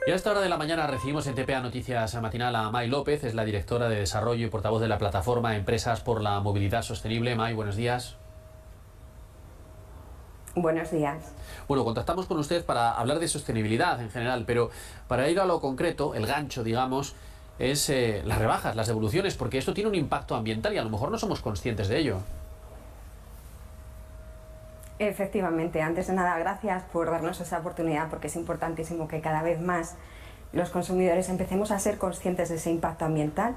Y a esta hora de la mañana recibimos en TPA Noticias Matinal a May López, es la directora de Desarrollo y portavoz de la plataforma Empresas por la Movilidad Sostenible. May, buenos días. Buenos días. Bueno, contactamos con usted para hablar de sostenibilidad en general, pero para ir a lo concreto, el gancho, digamos, es las rebajas, las devoluciones, porque esto tiene un impacto ambiental y a lo mejor no somos conscientes de ello. Efectivamente, antes de nada, gracias por darnos esa oportunidad, porque es importantísimo que cada vez más los consumidores empecemos a ser conscientes de ese impacto ambiental.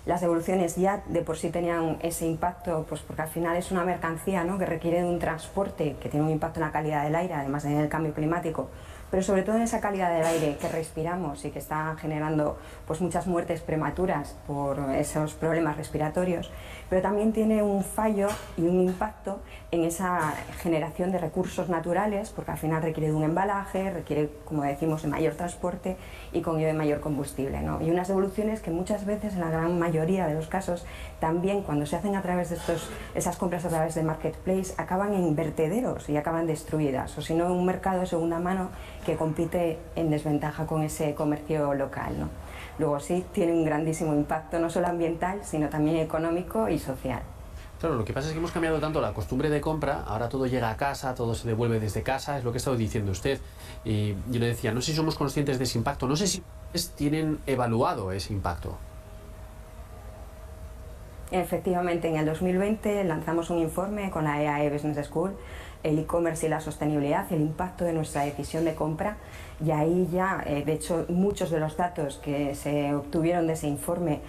Las devoluciones ya de por sí tenían ese impacto, pues porque al final es una mercancía, ¿no?, que requiere de un transporte que tiene un impacto en la calidad del aire, además del cambio climático, pero sobre todo en esa calidad del aire que respiramos y que está generando pues muchas muertes prematuras por esos problemas respiratorios, pero también tiene un fallo y un impacto en esa generación de recursos naturales, porque al final requiere de un embalaje, requiere, como decimos, de mayor transporte y con ello de mayor combustible, ¿no? Y unas devoluciones que muchas veces, en la gran mayoría de los casos, también cuando se hacen a través de esas compras a través de Marketplace, acaban en vertederos y acaban destruidas, o si no en un mercado de segunda mano que compite en desventaja con ese comercio local, ¿no? Luego sí, tiene un grandísimo impacto, no solo ambiental, sino también económico y social. Claro, lo que pasa es que hemos cambiado tanto la costumbre de compra, ahora todo llega a casa, todo se devuelve desde casa, es lo que ha estado diciendo usted. Y yo le decía, no sé si somos conscientes de ese impacto, no sé si ustedes tienen evaluado ese impacto. Efectivamente, en el 2020 lanzamos un informe con la EAE Business School, el e-commerce y la sostenibilidad, el impacto de nuestra decisión de compra, y ahí ya, de hecho, muchos de los datos que se obtuvieron de ese informe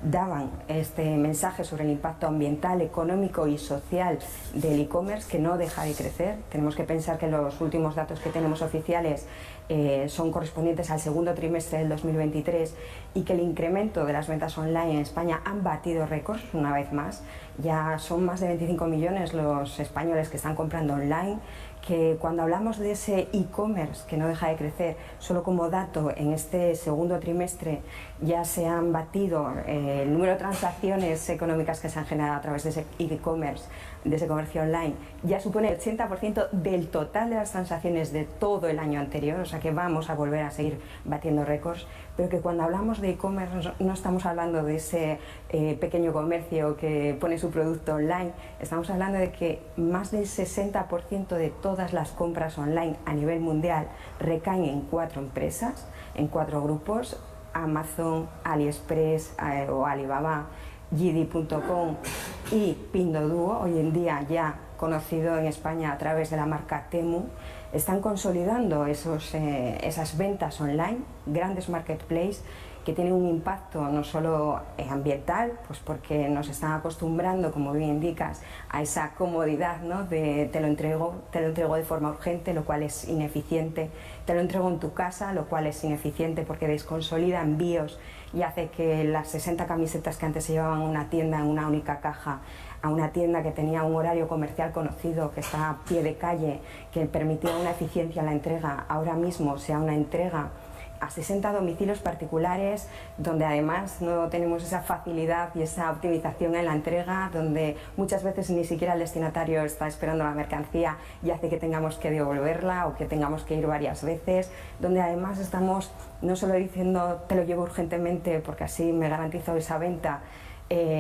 daban este mensaje sobre el impacto ambiental, económico y social del e-commerce, que no deja de crecer. Tenemos que pensar que los últimos datos que tenemos oficiales son correspondientes al segundo trimestre del 2023 y que el incremento de las ventas online en España han batido récords una vez más. Ya son más de 25 millones los españoles que están comprando online, que cuando hablamos de ese e-commerce que no deja de crecer, solo como dato, en este segundo trimestre ya se han batido el número de transacciones económicas que se han generado a través de ese e-commerce, de ese comercio online, ya supone el 80% del total de las transacciones de todo el año anterior, o sea que vamos a volver a seguir batiendo récords, pero que cuando hablamos de e-commerce no estamos hablando de ese pequeño comercio que pone su producto online, estamos hablando de que más del 60% de todas las compras online a nivel mundial recaen en 4 empresas, en 4 grupos: Amazon, AliExpress o Alibaba, JD.com y Pinduoduo, hoy en día ya conocido en España a través de la marca Temu. Están consolidando esas ventas online, grandes marketplaces que tienen un impacto no solo ambiental, pues porque nos están acostumbrando, como bien indicas, a esa comodidad, ¿no?, de te lo entrego de forma urgente, lo cual es ineficiente, te lo entrego en tu casa, lo cual es ineficiente porque desconsolida envíos y hace que las 60 camisetas que antes se llevaban a una tienda en una única caja, a una tienda que tenía un horario comercial conocido, que está a pie de calle, que permitía una eficiencia en la entrega, ahora mismo sea una entrega a 60 domicilios particulares, donde además no tenemos esa facilidad y esa optimización en la entrega, donde muchas veces ni siquiera el destinatario está esperando la mercancía y hace que tengamos que devolverla o que tengamos que ir varias veces, donde además estamos no solo diciendo te lo llevo urgentemente porque así me garantizo esa venta,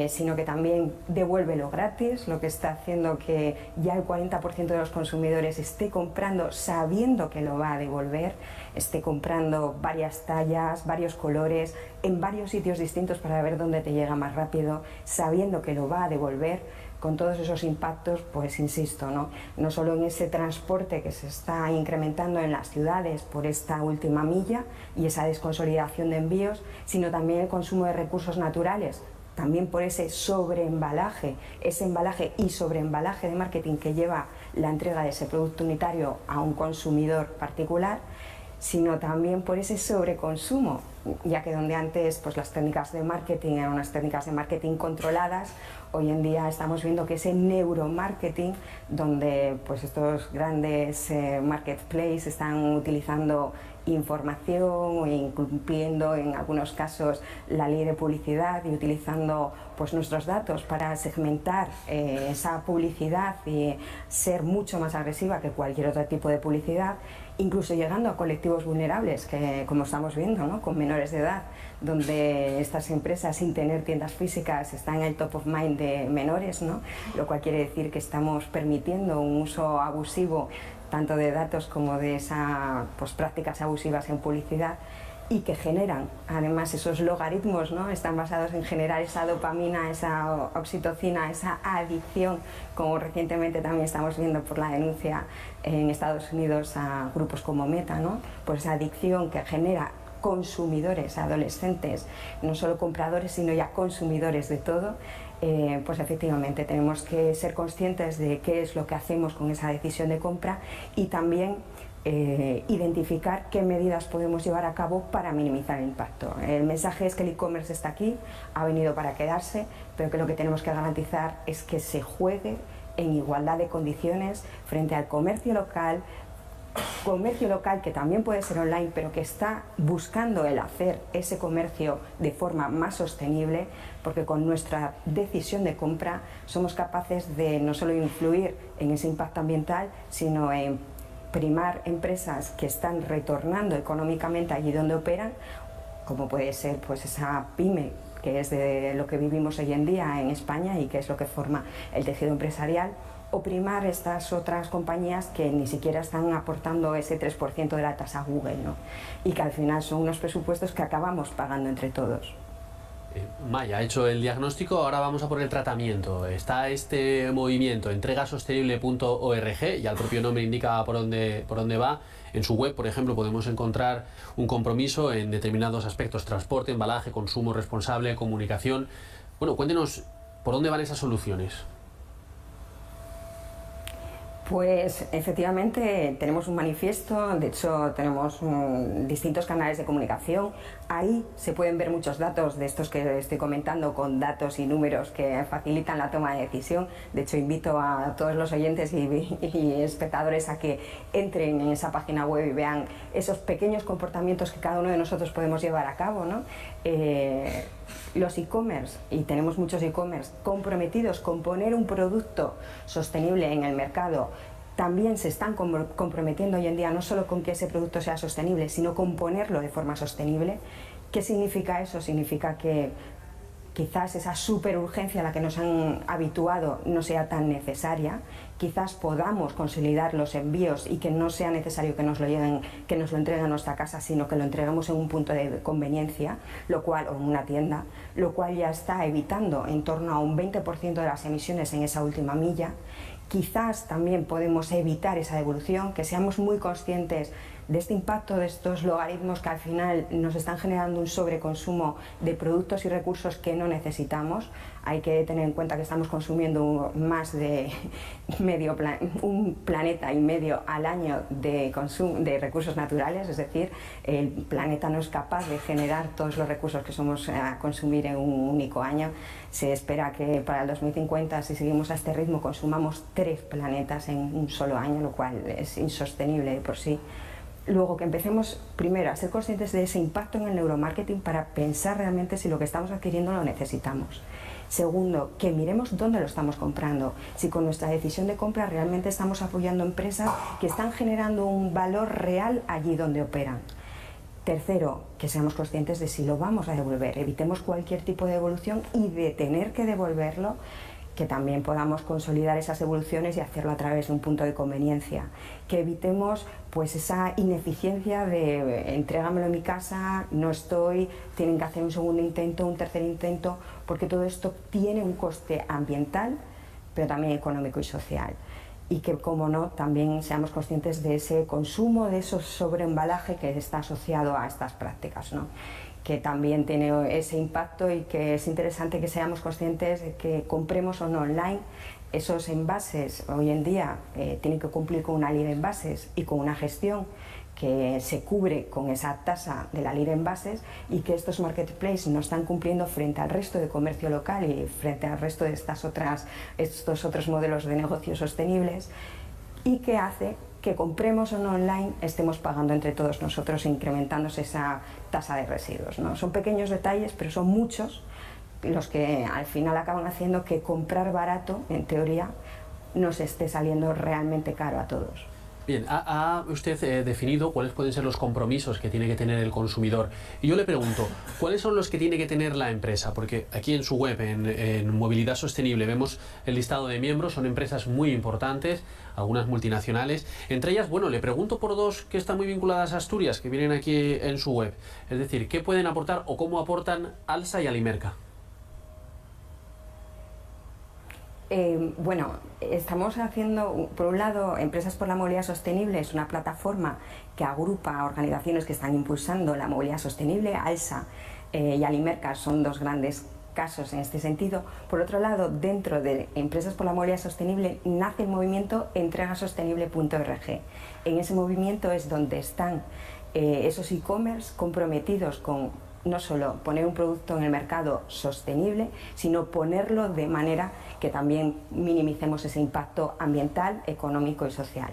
sino que también devuélvelo gratis, lo que está haciendo que ya el 40% de los consumidores esté comprando sabiendo que lo va a devolver, esté comprando varias tallas, varios colores, en varios sitios distintos para ver dónde te llega más rápido, sabiendo que lo va a devolver. Con todos esos impactos, pues insisto, no solo en ese transporte que se está incrementando en las ciudades por esta última milla y esa desconsolidación de envíos, sino también el consumo de recursos naturales, también por ese sobreembalaje, ese embalaje y sobreembalaje de marketing que lleva la entrega de ese producto unitario a un consumidor particular, sino también por ese sobreconsumo, ya que donde antes pues las técnicas de marketing eran unas técnicas de marketing controladas, hoy en día estamos viendo que ese neuromarketing, donde pues estos grandes marketplaces están utilizando información, incumpliendo en algunos casos la ley de publicidad y utilizando pues nuestros datos para segmentar esa publicidad y ser mucho más agresiva que cualquier otro tipo de publicidad, incluso llegando a colectivos vulnerables, que como estamos viendo, ¿no?, con menores de edad, donde estas empresas, sin tener tiendas físicas, están en el top of mind de menores, ¿no?, lo cual quiere decir que estamos permitiendo un uso abusivo tanto de datos como de esas pues, prácticas abusivas en publicidad, y que generan, además, esos logaritmos, ¿no?, están basados en generar esa dopamina, esa oxitocina, esa adicción, como recientemente también estamos viendo por la denuncia en Estados Unidos a grupos como Meta, ¿no?, por esa adicción que genera consumidores, adolescentes, no solo compradores, sino ya consumidores de todo. Pues efectivamente tenemos que ser conscientes de qué es lo que hacemos con esa decisión de compra y también identificar qué medidas podemos llevar a cabo para minimizar el impacto. El mensaje es que el e-commerce está aquí, ha venido para quedarse, pero que lo que tenemos que garantizar es que se juegue en igualdad de condiciones frente al comercio local que también puede ser online, pero que está buscando el hacer ese comercio de forma más sostenible, porque con nuestra decisión de compra somos capaces de no solo influir en ese impacto ambiental, sino en primar empresas que están retornando económicamente allí donde operan, como puede ser pues esa pyme, que es de lo que vivimos hoy en día en España y que es lo que forma el tejido empresarial, o primar estas otras compañías que ni siquiera están aportando ese 3% de la tasa Google, ¿no?, y que al final son unos presupuestos que acabamos pagando entre todos. Maya ha hecho el diagnóstico, ahora vamos a por el tratamiento. Está este movimiento, entregasostenible.org, ya el propio nombre indica por dónde va. En su web, por ejemplo, podemos encontrar un compromiso en determinados aspectos: transporte, embalaje, consumo responsable, comunicación. Bueno, cuéntenos por dónde van esas soluciones. Pues efectivamente tenemos un manifiesto, de hecho tenemos distintos canales de comunicación. Ahí se pueden ver muchos datos de estos que estoy comentando, con datos y números que facilitan la toma de decisión. De hecho invito a todos los oyentes y espectadores a que entren en esa página web y vean esos pequeños comportamientos que cada uno de nosotros podemos llevar a cabo, ¿no? Los e-commerce, y tenemos muchos e-commerce comprometidos con poner un producto sostenible en el mercado, también se están comprometiendo hoy en día no solo con que ese producto sea sostenible, sino con ponerlo de forma sostenible. ¿Qué significa eso? Significa que quizás esa superurgencia a la que nos han habituado no sea tan necesaria, quizás podamos consolidar los envíos y que no sea necesario que nos lo entreguen a nuestra casa, sino que lo entreguemos en un punto de conveniencia, o en una tienda, lo cual ya está evitando en torno a un 20% de las emisiones en esa última milla. Quizás también podemos evitar esa devolución, que seamos muy conscientes de este impacto, de estos logaritmos que al final nos están generando un sobreconsumo de productos y recursos que no necesitamos. Hay que tener en cuenta que estamos consumiendo más de un planeta y medio al año de recursos naturales, es decir, el planeta no es capaz de generar todos los recursos que somos a consumir en un único año. Se espera que para el 2050, si seguimos a este ritmo, consumamos 3 planetas en un solo año, lo cual es insostenible de por sí. Luego, que empecemos primero a ser conscientes de ese impacto en el neuromarketing para pensar realmente si lo que estamos adquiriendo lo necesitamos. Segundo, que miremos dónde lo estamos comprando, si con nuestra decisión de compra realmente estamos apoyando empresas que están generando un valor real allí donde operan. Tercero, que seamos conscientes de si lo vamos a devolver, evitemos cualquier tipo de devolución, y de tener que devolverlo, que también podamos consolidar esas devoluciones y hacerlo a través de un punto de conveniencia, que evitemos pues esa ineficiencia de entrégamelo en mi casa, no estoy, tienen que hacer un segundo intento, un tercer intento, porque todo esto tiene un coste ambiental, pero también económico y social. Y que, como no, también seamos conscientes de ese consumo, de ese sobreembalaje que está asociado a estas prácticas, ¿no?, que también tiene ese impacto, y que es interesante que seamos conscientes de que compremos o no online. Esos envases hoy en día tienen que cumplir con una ley de envases y con una gestión que se cubre con esa tasa de la ley de envases, y que estos marketplaces no están cumpliendo frente al resto de comercio local y frente al resto de estos otros modelos de negocios sostenibles, y que hace que compremos o no online, estemos pagando entre todos nosotros e incrementándose esa tasa de residuos, ¿no? Son pequeños detalles, pero son muchos los que al final acaban haciendo que comprar barato, en teoría, nos esté saliendo realmente caro a todos. Bien, ha usted definido cuáles pueden ser los compromisos que tiene que tener el consumidor. Y yo le pregunto, ¿cuáles son los que tiene que tener la empresa? Porque aquí en su web, en Movilidad Sostenible, vemos el listado de miembros, son empresas muy importantes, algunas multinacionales. Entre ellas, bueno, le pregunto por dos que están muy vinculadas a Asturias, que vienen aquí en su web. Es decir, ¿qué pueden aportar o cómo aportan ALSA y Alimerca? Bueno, estamos haciendo, por un lado, Empresas por la Movilidad Sostenible es una plataforma que agrupa a organizaciones que están impulsando la movilidad sostenible. ALSA y Alimerca son dos grandes casos en este sentido. Por otro lado, dentro de Empresas por la Movilidad Sostenible nace el movimiento entregasostenible.org. En ese movimiento es donde están esos e-commerce comprometidos con no solo poner un producto en el mercado sostenible, sino ponerlo de manera que también minimicemos ese impacto ambiental, económico y social.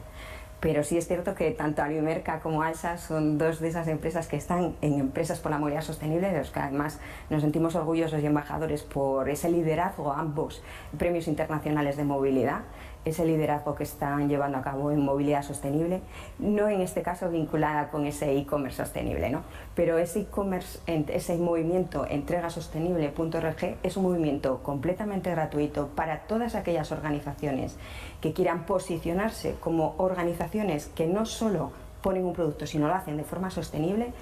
Pero sí es cierto que tanto Alimerca como ALSA son dos de esas empresas que están en Empresas por la Movilidad Sostenible, de los que además nos sentimos orgullosos y embajadores por ese liderazgo, ambos premios internacionales de movilidad, ese liderazgo que están llevando a cabo en movilidad sostenible, no en este caso vinculada con ese e-commerce sostenible, ¿no? Pero ese e-commerce, ese movimiento entregasostenible.org es un movimiento completamente gratuito para todas aquellas organizaciones que quieran posicionarse como organizaciones que no solo ponen un producto, sino lo hacen de forma sostenible,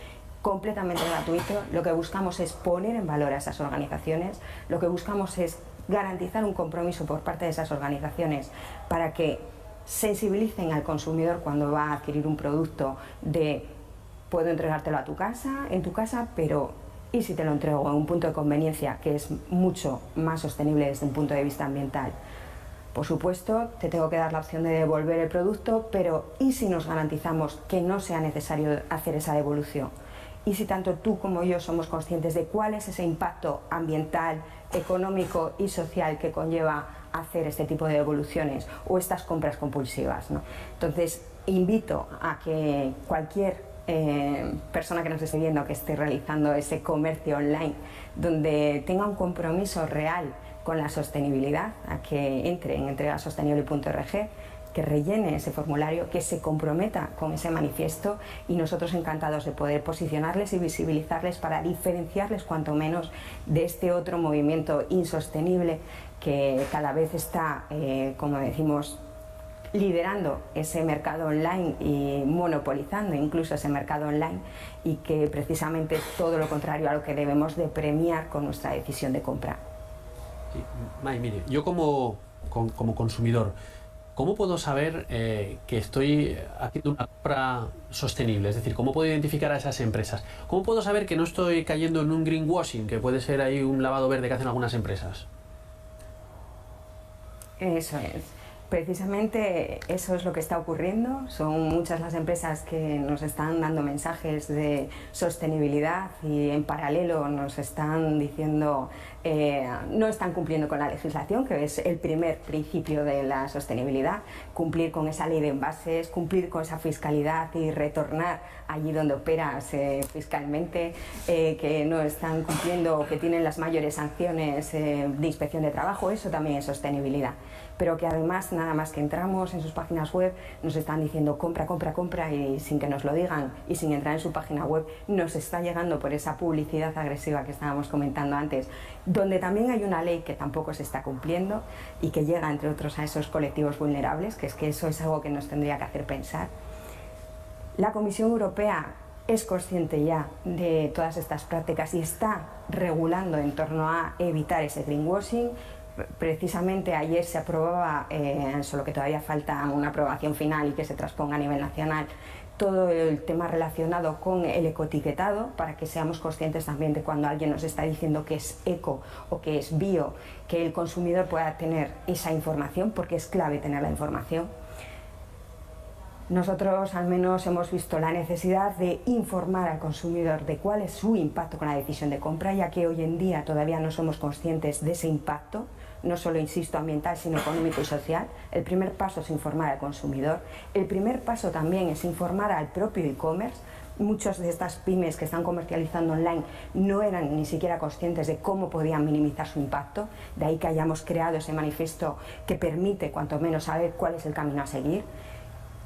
completamente gratuito. Lo que buscamos es poner en valor a esas organizaciones, lo que buscamos es garantizar un compromiso por parte de esas organizaciones para que sensibilicen al consumidor cuando va a adquirir un producto de puedo entregártelo a tu casa, en tu casa, pero ¿y si te lo entrego en un punto de conveniencia que es mucho más sostenible desde un punto de vista ambiental? Por supuesto, te tengo que dar la opción de devolver el producto, pero ¿y si nos garantizamos que no sea necesario hacer esa devolución? ¿Y si tanto tú como yo somos conscientes de cuál es ese impacto ambiental, económico y social que conlleva hacer este tipo de devoluciones o estas compras compulsivas, ¿no? Entonces, invito a que cualquier persona que nos esté viendo, que esté realizando ese comercio online, donde tenga un compromiso real con la sostenibilidad, a que entre en entregasostenible.org, que rellene ese formulario, que se comprometa con ese manifiesto y nosotros encantados de poder posicionarles y visibilizarles para diferenciarles cuanto menos de este otro movimiento insostenible que cada vez está, como decimos, liderando ese mercado online y monopolizando incluso ese mercado online, y que precisamente es todo lo contrario a lo que debemos de premiar con nuestra decisión de compra. Sí, May, mire, yo como consumidor, ¿cómo puedo saber que estoy haciendo una compra sostenible? Es decir, ¿cómo puedo identificar a esas empresas? ¿Cómo puedo saber que no estoy cayendo en un greenwashing, que puede ser ahí un lavado verde que hacen algunas empresas? Eso es. Precisamente eso es lo que está ocurriendo. Son muchas las empresas que nos están dando mensajes de sostenibilidad y en paralelo nos están diciendo no están cumpliendo con la legislación, que es el primer principio de la sostenibilidad, cumplir con esa ley de envases, cumplir con esa fiscalidad y retornar allí donde operas fiscalmente, que no están cumpliendo o que tienen las mayores sanciones de inspección de trabajo. Eso también es sostenibilidad. Pero que además, nada más que entramos en sus páginas web, nos están diciendo compra, compra, compra, y sin que nos lo digan y sin entrar en su página web, nos está llegando por esa publicidad agresiva que estábamos comentando antes, donde también hay una ley que tampoco se está cumpliendo y que llega, entre otros, a esos colectivos vulnerables, que es que eso es algo que nos tendría que hacer pensar. La Comisión Europea es consciente ya de todas estas prácticas y está regulando en torno a evitar ese greenwashing. Precisamente ayer se aprobaba, solo que todavía falta una aprobación final y que se transponga a nivel nacional, todo el tema relacionado con el ecoetiquetado, para que seamos conscientes también de cuando alguien nos está diciendo que es eco o que es bio, que el consumidor pueda tener esa información, porque es clave tener la información. Nosotros al menos hemos visto la necesidad de informar al consumidor de cuál es su impacto con la decisión de compra, ya que hoy en día todavía no somos conscientes de ese impacto no solo, insisto, ambiental, sino económico y social. El primer paso es informar al consumidor. El primer paso también es informar al propio e-commerce. Muchas de estas pymes que están comercializando online no eran ni siquiera conscientes de cómo podían minimizar su impacto, de ahí que hayamos creado ese manifiesto que permite cuanto menos saber cuál es el camino a seguir,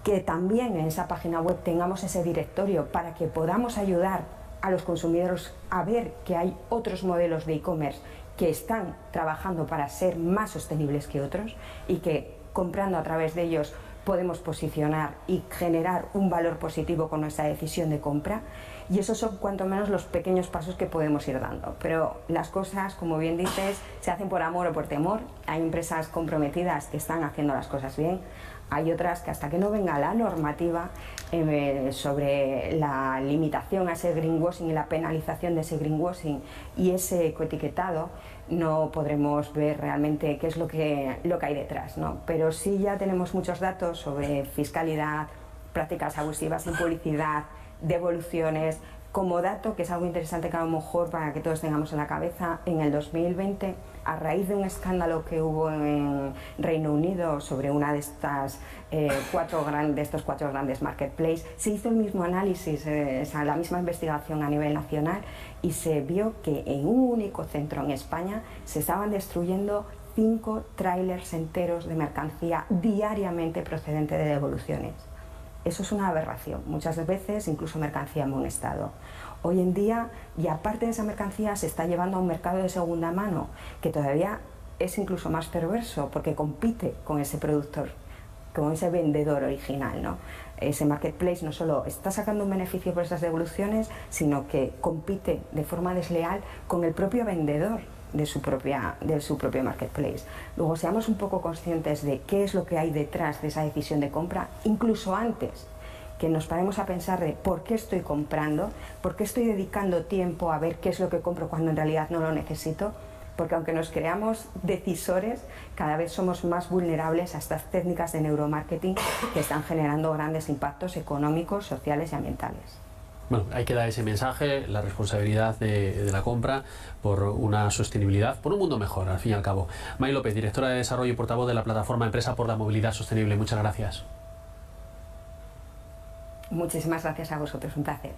que también en esa página web tengamos ese directorio para que podamos ayudar a los consumidores a ver que hay otros modelos de e-commerce que están trabajando para ser más sostenibles que otros y que comprando a través de ellos podemos posicionar y generar un valor positivo con nuestra decisión de compra, y esos son cuanto menos los pequeños pasos que podemos ir dando. Pero las cosas, como bien dices, se hacen por amor o por temor. Hay empresas comprometidas que están haciendo las cosas bien, hay otras que hasta que no venga la normativa sobre la limitación a ese greenwashing y la penalización de ese greenwashing y ese ecoetiquetado, no podremos ver realmente qué es lo que hay detrás, ¿no? Pero sí ya tenemos muchos datos sobre fiscalidad, prácticas abusivas en publicidad, devoluciones. Como dato, que es algo interesante que a lo mejor para que todos tengamos en la cabeza, en el 2020, a raíz de un escándalo que hubo en Reino Unido sobre una de estas estos cuatro grandes marketplaces, se hizo el mismo análisis, la misma investigación a nivel nacional, y se vio que en un único centro en España se estaban destruyendo 5 tráilers enteros de mercancía diariamente procedente de devoluciones. Eso es una aberración, muchas veces incluso mercancía en buen estado. Hoy en día, y aparte de esa mercancía, se está llevando a un mercado de segunda mano, que todavía es incluso más perverso, porque compite con ese productor, con ese vendedor original, ¿no? Ese marketplace no solo está sacando un beneficio por esas devoluciones, sino que compite de forma desleal con el propio vendedor de su propio marketplace. Luego, seamos un poco conscientes de qué es lo que hay detrás de esa decisión de compra, incluso antes que nos paremos a pensar de por qué estoy comprando, por qué estoy dedicando tiempo a ver qué es lo que compro cuando en realidad no lo necesito, porque aunque nos creamos decisores, cada vez somos más vulnerables a estas técnicas de neuromarketing que están generando grandes impactos económicos, sociales y ambientales. Bueno, hay que dar ese mensaje, la responsabilidad de la compra por una sostenibilidad, por un mundo mejor, al fin y al cabo. May López, directora de Desarrollo y portavoz de la plataforma Empresa por la Movilidad Sostenible. Muchas gracias. Muchísimas gracias a vosotros, un placer.